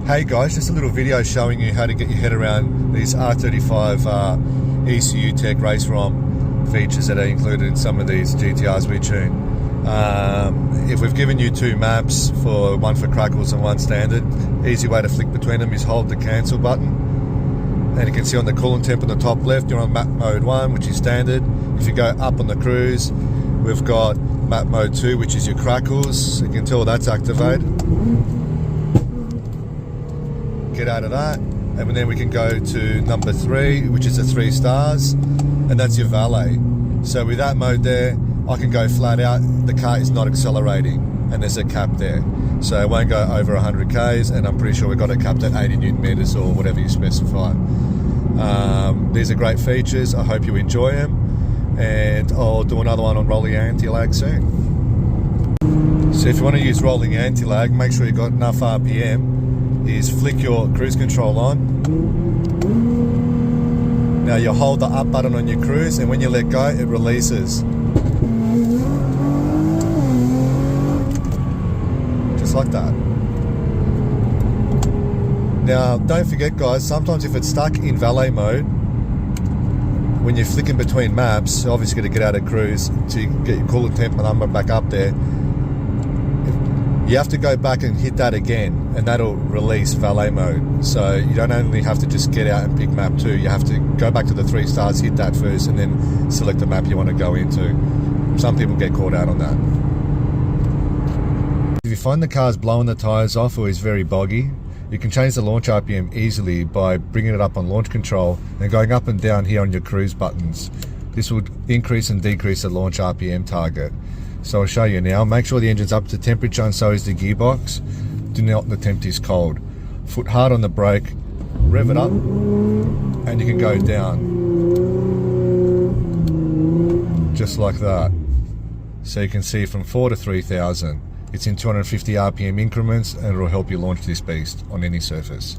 Hey guys, just a little video showing you how to get your head around these R35 Ecutek RaceRom features that are included in some of these GTRs we tune. If we've given you two maps, one for crackles and one standard, easy way to flick between them is hold the cancel button, and you can see on the coolant temp on the top left you're on map mode 1, which is standard. If you go up on the cruise, we've got map mode 2, which is your crackles. You can tell that's activated. Get out of that, and then we can go to number 3, which is a 3 stars, and that's your valet. So with that mode there, I can go flat out, the car is not accelerating, and there's a cap there, so it won't go over 100 k's, and I'm pretty sure we got it capped at 80 newton meters or whatever you specify. These are great features. I hope you enjoy them, and I'll do another one on rolling anti-lag soon. So if you want to use rolling anti-lag, make sure you've got enough RPM. Is flick your cruise control on. Now you hold the up button on your cruise, and when you let go it releases. Just like that. Now don't forget guys, sometimes if it's stuck in valet mode, when you're flicking between maps, obviously got to get out of cruise to get your coolant temp number back up there. You have to go back and hit that again, and that'll release valet mode. So you don't only have to just get out and pick map 2, you have to go back to the 3 stars, hit that first, and then select the map you want to go into. Some people get caught out on that. If you find the car's blowing the tyres off or is very boggy, you can change the launch RPM easily by bringing it up on launch control and going up and down here on your cruise buttons. This will increase and decrease the launch RPM target. So I'll show you now. Make sure the engine's up to temperature and so is the gearbox. Do not attempt this cold. Foot hard on the brake, rev it up, and you can go down. Just like that. So you can see from 4 to 3,000. It's in 250 RPM increments, and it will help you launch this beast on any surface.